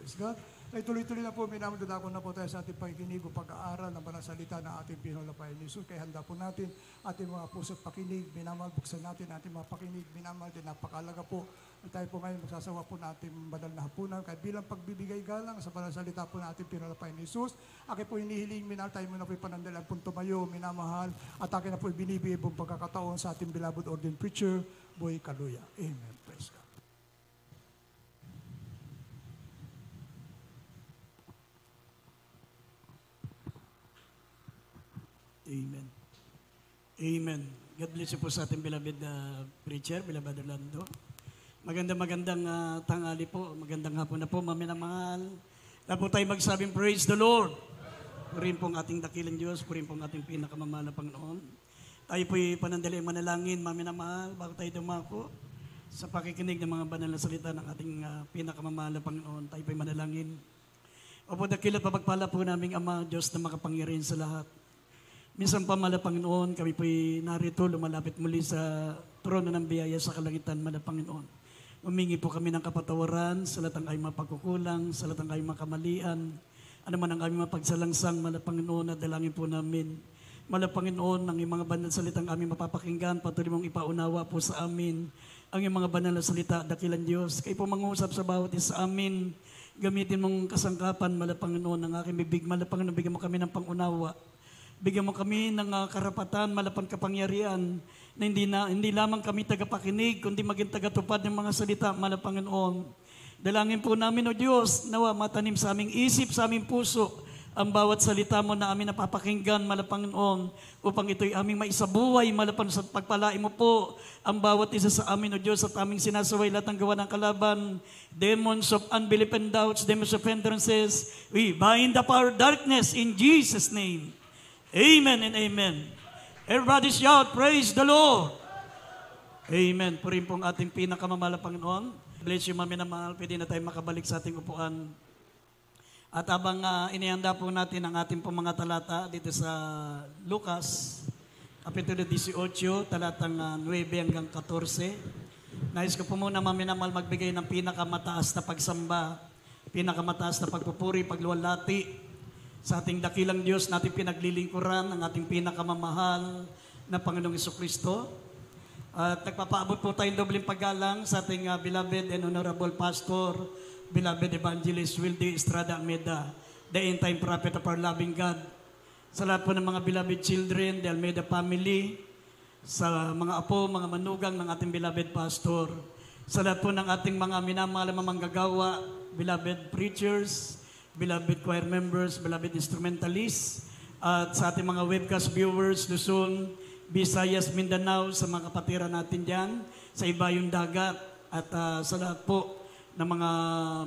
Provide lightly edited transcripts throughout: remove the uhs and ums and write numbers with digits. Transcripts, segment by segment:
Praise God. Ay tuloy-tuloy na po, minamagdadako na po tayo sa ating pakikinig o pag-aaral ng banal salita ng ating pinulapayan ni Jesus. Kaya handa po natin ating mga puso't pakinig, minamahal, buksan natin ating mga pakinig, minamahal din, napakalaga po. At tayo po ngayon magsasawa po natin banal na hapunan. Kaya bilang pagbibigay galang sa banal salita po natin pinulapayan ni Jesus, akin po hinihiling, minahal tayo muna po panandalang po tumayo, minamahal, at akin na po binibigay pong pagkakataon sa ating beloved ordained preacher, Boy Kaluya. Amen. Praise God. Amen. Amen. God bless you po sa ating beloved preacher, beloved Orlando. Magandang tanghali po. Magandang hapon na po, maminamahal. Na po tayo magsabing praise the Lord. Purin pong ating dakilang Diyos, purin pong ating pinakamamahal na Panginoon. Tayo po'y panandali manalangin, maminamahal, bago tayo dumako sa pakikinig ng mga banal na salita ng ating pinakamamahal na Panginoon. Tayo po'y manalangin. Opo, dakilat papagpala po naming Ama, Diyos na makapangyarihan sa lahat. Minsan pa, Mala Panginoon, kami po'y narito, lumalapit muli sa trono ng biyaya sa kalangitan, Mala Panginoon. Humingi po kami ng kapatawaran sa lahat ng aming mapagkukulang, sa lahat ng aming makamalian, ano man ang aming mapagsalangsang, Mala Panginoon, at dalangin po namin. Mala Panginoon, ang iyong mga banal na salitang aming mapapakinggan, patuloy mong ipaunawa po sa amin ang iyong mga banal na salita, dakilang Diyos. Kayo po mangusap sa bawat isa sa amin, gamitin mong kasangkapan, Mala Panginoon, ang aking bibig, Mala Panginoon, bigyan mo kami ng pangunawa. Bigyan mo kami ng karapatan, malapan kapangyarihan, na hindi lamang kami tagapakinig, kundi maging tagatupad ng mga salita, Mala Panginoon. Dalangin po namin, O Diyos, nawa matanim sa aming isip, sa aming puso, ang bawat salita mo na aming napapakinggan, Mala Panginoon, upang ito'y aming maisabuhay, Mala Panginoon, sa pagpalain mo po ang bawat isa sa amin, O Diyos, at aming sinasaway lahat ng gawa ng kalaban, demons of unbelief and doubts, demons of hindrances, we bind up our darkness in Jesus' name. Amen and amen. Everybody shout, praise the Lord. Amen. Purin pong ating pinakamamahal na Panginoon. Bless you, mami na mahal. Pwede na tayo makabalik sa ating upuan. At habang inihanda po natin ang ating pong mga talata dito sa Lucas, Kapitulo 18, talatang 9 hanggang 14. Nais ko po muna, mami na mahal, magbigay ng pinakamataas na pagsamba, pinakamataas na pagpupuri, pagluwalhati sa ating dakilang Diyos natin pinaglilingkuran, ang ating pinakamamahal na Panginoong Jesucristo. At nagpapaabot po tayong dobling paggalang sa ating beloved and honorable pastor, beloved evangelist Wildy Estrada Almeida, the end-time prophet of our loving God. Sa lahat po ng mga beloved children, the Almeida family, sa mga apo, mga manugang ng ating beloved pastor, sa lahat po ng ating mga minamahal na manggagawa, beloved preachers, beloved choir members, beloved instrumentalists, at sa ating mga webcast viewers, Luzon, Visayas, Mindanao, sa mga kapatiran natin dyan, sa ibayong dagat, at sa lahat po ng mga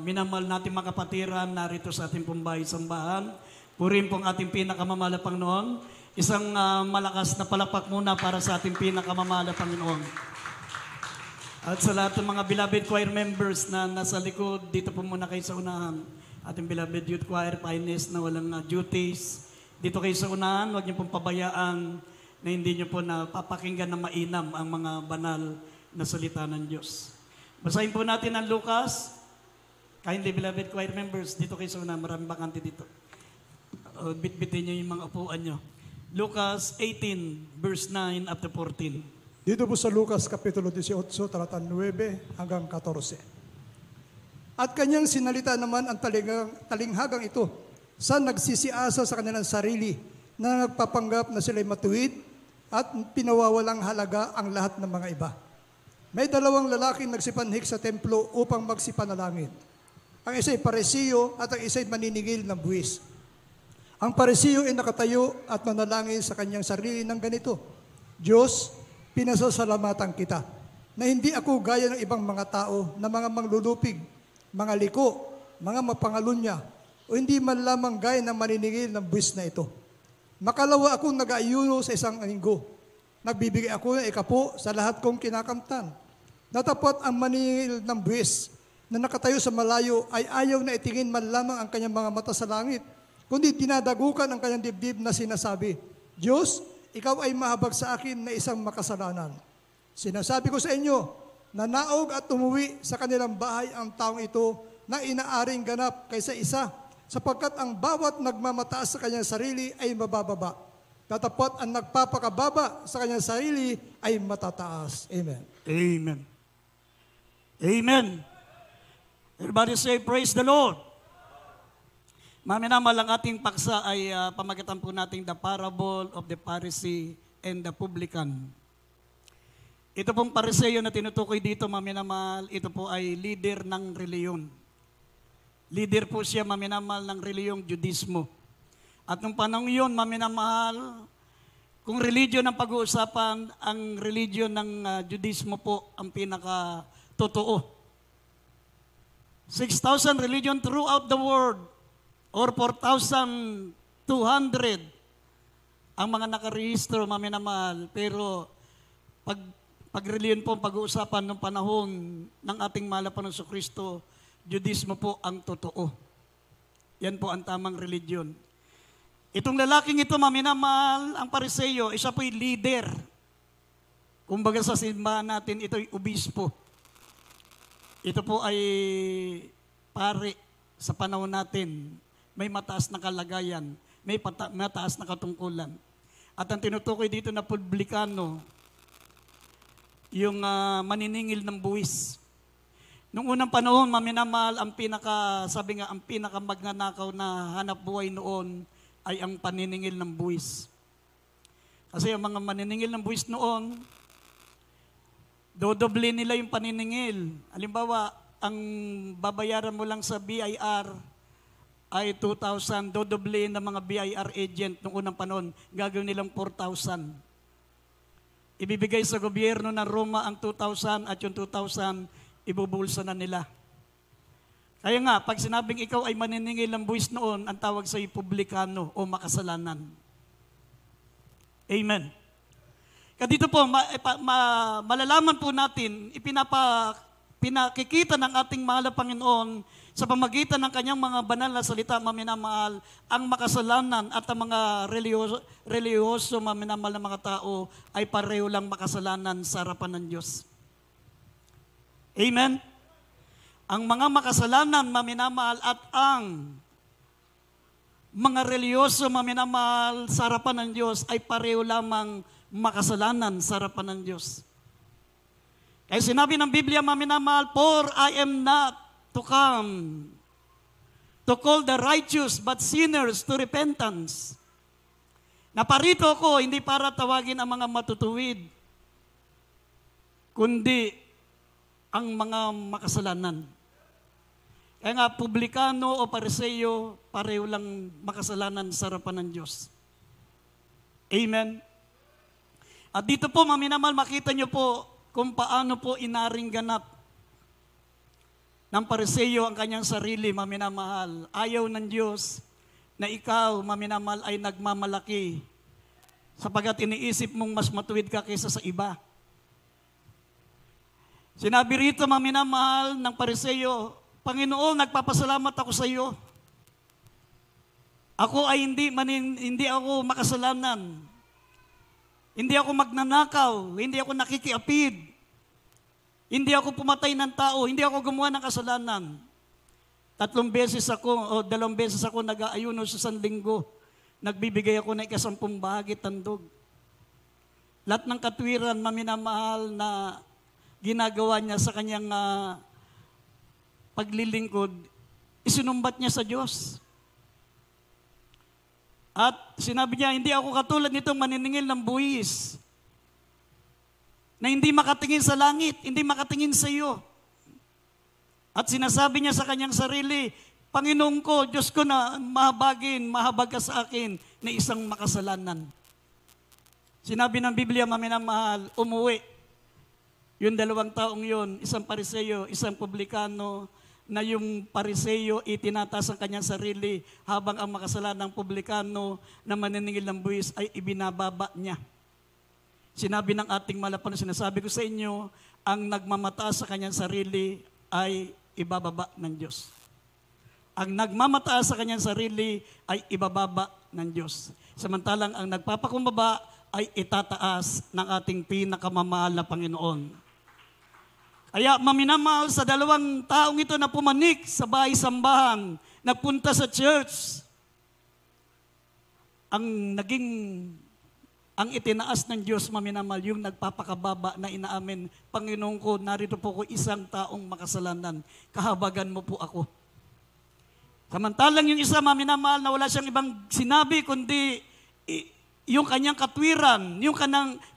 minamahal natin mga kapatiran narito sa ating pumbahay sambahan. Purin pong ating pinakamamahal na Panginoon. Isang malakas na palakpak muna para sa ating pinakamamahal na Panginoon. At sa lahat ng mga beloved choir members na nasa likod, dito po muna kayo sa unahan. Ating beloved youth choir, finest na walang duties. Dito kayo sa unahan, huwag niyo pong pabayaan na hindi niyo po napapakinggan na mainam ang mga banal na salita ng Diyos. Basahin po natin ang Lucas. Kindly beloved choir members, dito kayo sa unahan, maraming bakante dito. Bitbitin niyo yung mga upuan niyo. Lucas 18, verse 9 up to 14. Dito po sa Lucas, Kapitulo 18, talatang 9 hanggang 14. At kanyang sinalita naman ang talinghagang ito sa nagsisiasa sa kanilang sarili na nagpapanggap na sila'y matuwid at pinawawalang halaga ang lahat ng mga iba. May dalawang lalaking nagsipanhik sa templo upang magsipanalangin. Ang isa'y Parisiyo at ang isa'y maniningil ng buwis. Ang Parisiyo ay nakatayo at manalangin sa kanyang sarili ng ganito, Diyos, pinasasalamatan kita na hindi ako gaya ng ibang mga tao na mga manglulupig, mga liko, mga mapangalunya, o hindi man lamang gaya ng maniningil ng buwis na ito. Makalawa akong nag-aayuno sa isang linggo. Nagbibigay ako ng ikapo sa lahat kong kinakamtan. Natapot ang maniningil ng buwis na nakatayo sa malayo ay ayaw na itingin man lamang ang kanyang mga mata sa langit, kundi dinadagukan ang kanyang dibdib na sinasabi, Diyos, ikaw ay mahabag sa akin na isang makasalanan. Sinasabi ko sa inyo, na naog at umuwi sa kanilang bahay ang taong ito na inaaring ganap kaysa isa, sapagkat ang bawat nagmamataas sa kanyang sarili ay mabababa. Tatapot ang nagpapakababa sa kanyang sarili ay matataas. Amen. Amen. Amen. Everybody say, praise the Lord. Maminamal, ang ating paksa ay pamagitan po natin the parable of the Pharisee and the publican. Ito pong Pariseyo na tinutukoy dito, maminamal, ito po ay leader ng reliyon. Leader po siya, maminamal, ng reliyong Judismo. At nung panahon yun, maminamahal, kung religion ang pag-uusapan, ang religion ng Judismo po ang pinaka-totoo. 6,000 religion throughout the world, or 4,200 ang mga nakarehistro, maminamahal. Pero pag reliyon po ang pag-uusapan ng panahon ng ating mahal na Panginoong Kristo, Judismo po ang totoo. Yan po ang tamang religion. Itong lalaking ito, maminamahal, ang Pariseyo, isa po'y leader. Kumbaga sa simbahan natin, ito'y obispo. Ito po ay pare sa panahon natin. May mataas na kalagayan, may mataas na katungkulan. At ang tinutukoy dito na publikano, yung maniningil ng buwis. Noong unang panahon, maminamahal, ang pinakamagnanakaw na hanap buhay noon ay ang paniningil ng buwis. Kasi ang mga maniningil ng buwis noon, dodoble nila yung paniningil. Halimbawa, ang babayaran mo lang sa BIR ay 2,000, dodoble ng mga BIR agent noong unang panahon, gagawin nilang 4,000. Ibibigay sa gobyerno ng Roma ang 2,000 at yung 2,000 ibubulsa na nila. Kaya nga, pag sinabing ikaw ay maniningil ng buwis noon, ang tawag sa publikano o makasalanan. Amen. Kaya dito po, malalaman po natin, pinakikita ng ating mahal na Panginoon sa pamagitan ng kanyang mga banal na salita, maminamahal, ang makasalanan at ang mga reliyoso, maminamahal na mga tao ay pareho lang makasalanan sa harapan ng Diyos. Amen? Ang mga makasalanan, maminamahal, at ang mga reliyoso, maminamahal, sa harapan ng Diyos ay pareho lamang makasalanan sa harapan ng Diyos. Kaya sinabi ng Biblia, maminamahal, for I am not to come to call the righteous but sinners to repentance. Naparito ako hindi para tawagin ang mga matutuwid, kundi ang mga makasalanan. Kaya nga, publikano o Pariseyo, pareho lang makasalanan sa harapan ng Diyos. Amen. At dito po, maminamahal, makita nyo po kung paano po inaring ganap ng Pariseyo ang kanyang sarili, maminamahal. Ayaw ng Diyos na ikaw, maminamahal, ay nagmamalaki sapagat iniisip mong mas matuwid ka kaysa sa iba. Sinabi rito, maminamahal, ng Pariseyo, Panginoon, nagpapasalamat ako sa iyo. Ako ay hindi ako makasalanan. Hindi ako magnanakaw, hindi ako nakikiapid. Hindi ako pumatay ng tao, hindi ako gumawa ng kasalanan. 2 beses ako nag-aayuno sa isang linggo. Nagbibigay ako ng 10 bahagi tandog. Lahat ng katwiran, maminamahal, na ginagawa niya sa kanyang paglilingkod, isinumbat niya sa Diyos. At sinabi niya, hindi ako katulad nitong maniningil ng buwis, na hindi makatingin sa langit, hindi makatingin sa iyo. At sinasabi niya sa kanyang sarili, Panginoon ko, Diyos ko, na mahabag ka sa akin na isang makasalanan. Sinabi ng Biblia, maminamahal, umuwi. Yung 2 taong yun, isang Pariseyo, isang publikano, na yung Pariseyo itinataas ang kanyang sarili habang ang makasalanang publikano na maniningil ng buwis ay ibinababa niya. Sinabi ng ating malapan, sinasabi ko sa inyo, ang nagmamataas sa kanyang sarili ay ibababa ng Diyos. Ang nagmamataas sa kanyang sarili ay ibababa ng Diyos. Samantalang ang nagpapakumbaba ay itataas ng ating pinakamamahal na Panginoon. Kaya maminamahal sa dalawang taong ito na pumanik sa bahay-sambahan, nagpunta sa church, ang itinaas ng Diyos, maminamahal, yung nagpapakababa na inaamin, Panginoon ko, narito po ko isang taong makasalanan, kahabagan mo po ako. Samantalang yung isa, maminamahal, na wala siyang ibang sinabi, kundi yung kanyang katwiran, yung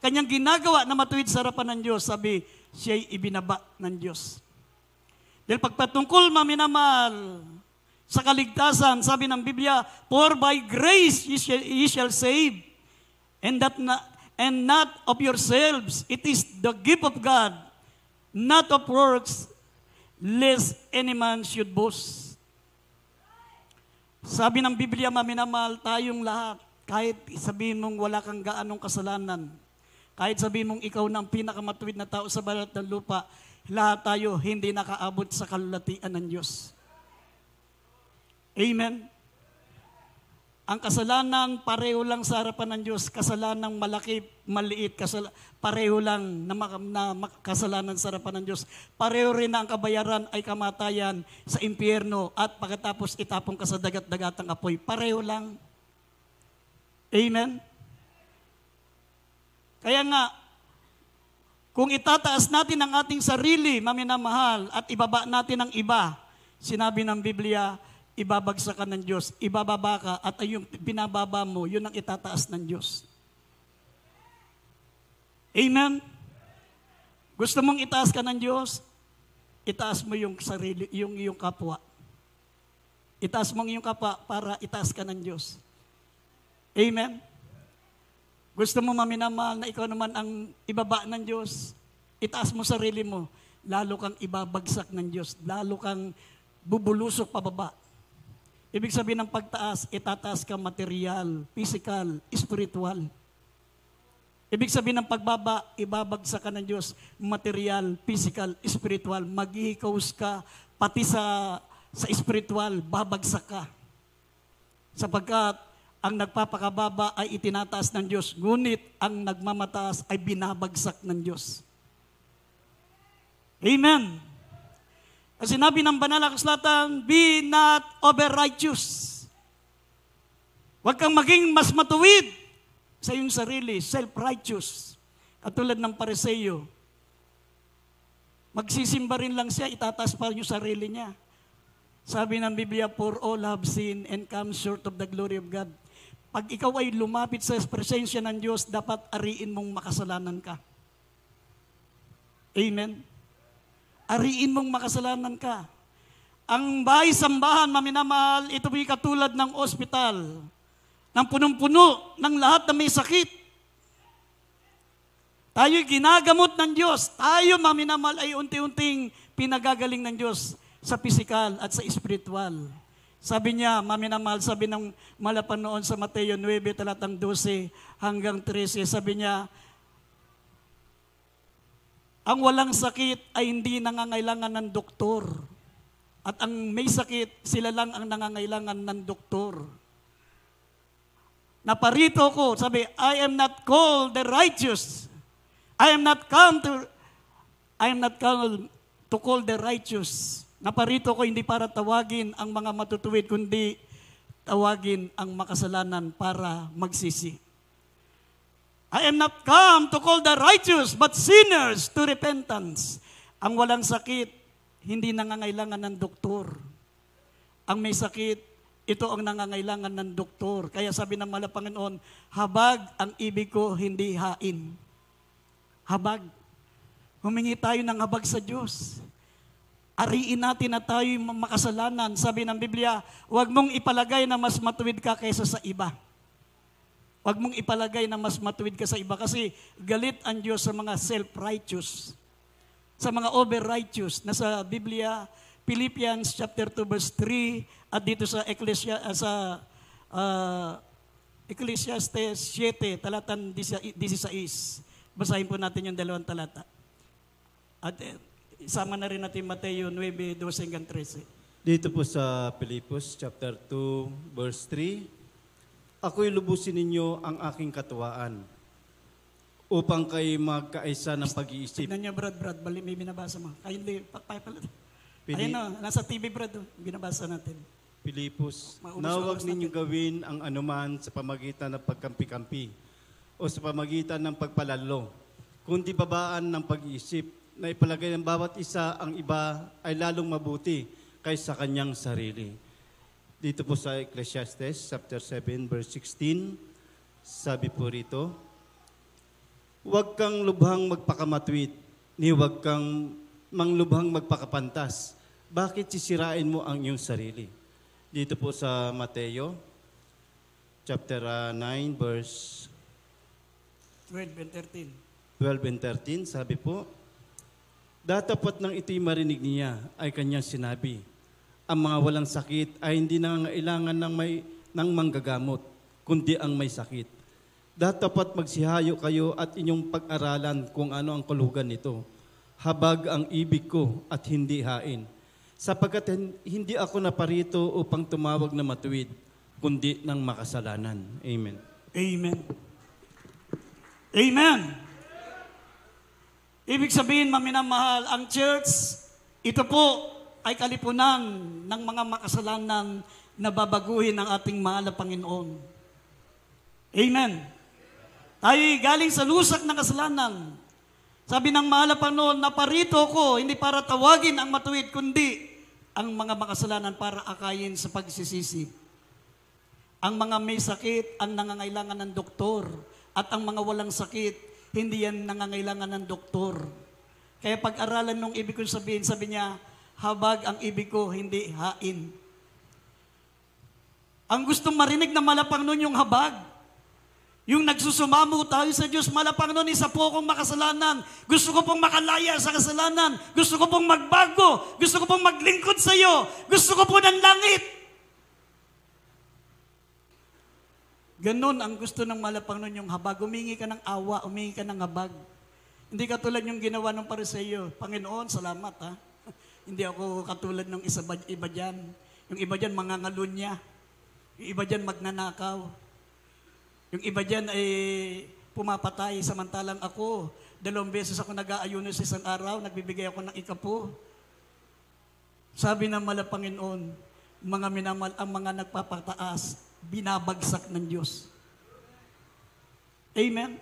kanyang ginagawa na matuwid sa harapan ng Diyos, sabi, siya'y ibinaba ng Diyos. Dahil pagpatungkol, maminamahal, sa kaligtasan, sabi ng Biblia, for by grace ye shall save, and not of yourselves. It is the gift of God, not of works, lest any man should boast. Sabi ng Biblia, maminamahal, tayong lahat, kahit sabihin mong wala kang gaanong kasalanan, kahit sabihin mong ikaw na ang pinakamatuwid na tao sa balat ng lupa, lahat tayo hindi nakaabot sa kalulatian ng Diyos. Amen? Ang kasalanan, pareho lang sa harapan ng Diyos. Kasalanang malaki, maliit, pareho lang na kasalanan sa harapan ng Diyos. Pareho rin na ang kabayaran ay kamatayan sa impyerno at pagkatapos itapong ka sa dagat-dagatang apoy. Pareho lang. Amen? Kaya nga, kung itataas natin ang ating sarili, maminamahal, at ibaba natin ang iba, sinabi ng Biblia, ibabagsak ka ng Diyos, ibababa ka, at yung binababa mo, yun ang itataas ng Diyos. Amen? Gusto mong itaas ka ng Diyos? Itaas mo yung sarili, yung kapwa. Itaas mo yung kapwa para itaas ka ng Diyos. Amen? Gusto mo maminamahal na ikaw naman ang ibaba ng Diyos? Itaas mo sarili mo, lalo kang ibabagsak ng Diyos, lalo kang bubulusok pababa. Ibig sabihin ng pagtaas, itataas ka material, physical, spiritual. Ibig sabihin ng pagbaba, ibabagsak ka ng Diyos, material, physical, spiritual. Maghihikaws ka, pati sa spiritual, babagsak ka. Sapagkat ang nagpapakababa ay itinataas ng Diyos, ngunit ang nagmamataas ay binabagsak ng Diyos. Amen. Kasi sinabi ng banal na kasulatan, be not over-righteous. Huwag kang maging mas matuwid sa iyong sarili, self-righteous. Katulad ng Pariseo. Magsisimba rin lang siya, itataas pa yung sarili niya. Sabi ng Biblia, for all have sinned and come short of the glory of God. Pag ikaw ay lumapit sa presensya ng Diyos, dapat ariin mong makasalanan ka. Amen? Ariin mong makasalanan ka. Ang bahay-sambahan, maminamahal, ito ay katulad ng ospital, ng punong-puno ng lahat na may sakit. Tayo ginagamot ng Diyos. Tayo, maminamahal, ay unti-unting pinagagaling ng Diyos sa pisikal at sa espiritual. Sabi niya, maminamahal, sabi ng malapan noon sa Mateo 9, talatang 12 hanggang 13, sabi niya, ang walang sakit ay hindi nangangailangan ng doktor. At ang may sakit, sila lang ang nangangailangan ng doktor. Naparito ko, sabi, I am not called the righteous. I am not called to call the righteous. Naparito ko hindi para tawagin ang mga matutuwid, kundi tawagin ang makasalanan para magsisi. I am not come to call the righteous, but sinners to repentance. Ang walang sakit, hindi nangangailangan ng doktor. Ang may sakit, ito ang nangangailangan ng doktor. Kaya sabi ng mahal na Panginoon, habag ang ibig ko, hindi hain. Habag. Humingi tayo ng habag sa Diyos. Ariin natin na tayo makasalanan. Sabi ng Biblia, huwag mong ipalagay na mas matuwid ka kaysa sa iba. Huwag mong ipalagay na mas matuwid ka sa iba kasi galit ang Diyos sa mga self-righteous, sa mga over-righteous. Nasa Biblia, Philippians chapter 2 verse 3 at dito sa Ecclesiastes 7, talatang 16. Basahin po natin yung dalawang talata. At isama na rin natin Mateo 9, 12 hanggang 13. Dito po sa Philippians chapter 2 verse 3, ako'y lubusin ninyo ang aking katuwaan upang kayo magkaisa ng pag-iisip. Tignan niyo, Brad, bali may binabasa mo. Ay, hindi, Pili- ayun o, nasa TV, Brad, binabasa natin. Pilipos, Maubos na huwag oras ninyong gawin ang anuman sa pamagitan ng pagkampi-kampi o sa pamagitan ng pagpalalo, kundi babaan ng pag-iisip na ipalagay ng bawat isa ang iba ay lalong mabuti kaysa kanyang sarili. Dito po sa Ecclesiastes chapter 7 verse 16, sabi po rito, huwag kang lubhang magpakamatwid, ni huwag kang manglubhang magpakapantas. Bakit sisirain mo ang iyong sarili? Dito po sa Mateo chapter 9 verse 12 and 13. 12 and 13, sabi po, datapat nang ito'y marinig niya ay kanyang sinabi, ang mga walang sakit ay hindi nangangailangan ng manggagamot, kundi ang may sakit. Datapat magsihayo kayo at inyong pag-aralan kung ano ang kulugan nito. Habag ang ibig ko at hindi hain. Sapagkat hindi ako naparito upang tumawag na matuwid, kundi ng makasalanan. Amen. Amen. Amen. Ibig sabihin, maminamahal, ang church, ito po ay kalipunan ng mga makasalanan na babaguhin ng ating mahal na Panginoon. Amen. Tayo galing sa lusak ng kasalanan. Sabi ng mahal na Panginoon, naparito ko, hindi para tawagin ang matuwid, kundi ang mga makasalanan para akayin sa pagsisisi. Ang mga may sakit, ang nangangailangan ng doktor, at ang mga walang sakit, hindi yan nangangailangan ng doktor. Kaya pag-aralan nung ibig kong sabihin, sabi niya, habag ang ibig ko, hindi hain. Ang gustong marinig na malapang nun yung habag. Yung nagsusumamo tayo sa Diyos, malapang nun, isa po akong makasalanan. Gusto ko pong makalaya sa kasalanan. Gusto ko pong magbago. Gusto ko pong maglingkod sa iyo. Gusto ko po ng langit. Ganon ang gusto ng malapang nun yung habag. Umingi ka ng awa, umingi ka ng habag. Hindi katulad yung ginawa ng Pariseo. Panginoon, salamat ha. Hindi ako katulad ng iba dyan. Yung iba dyan mangangalunya. Yung iba dyan magnanakaw. Yung iba dyan ay pumapatay. Samantalang ako, 2 beses ako nag-aayuno sa isang araw, nagbibigay ako ng ikapo. Sabi ng Panginoon, mga minamal, ang mga nagpapataas, binabagsak ng Diyos. Amen?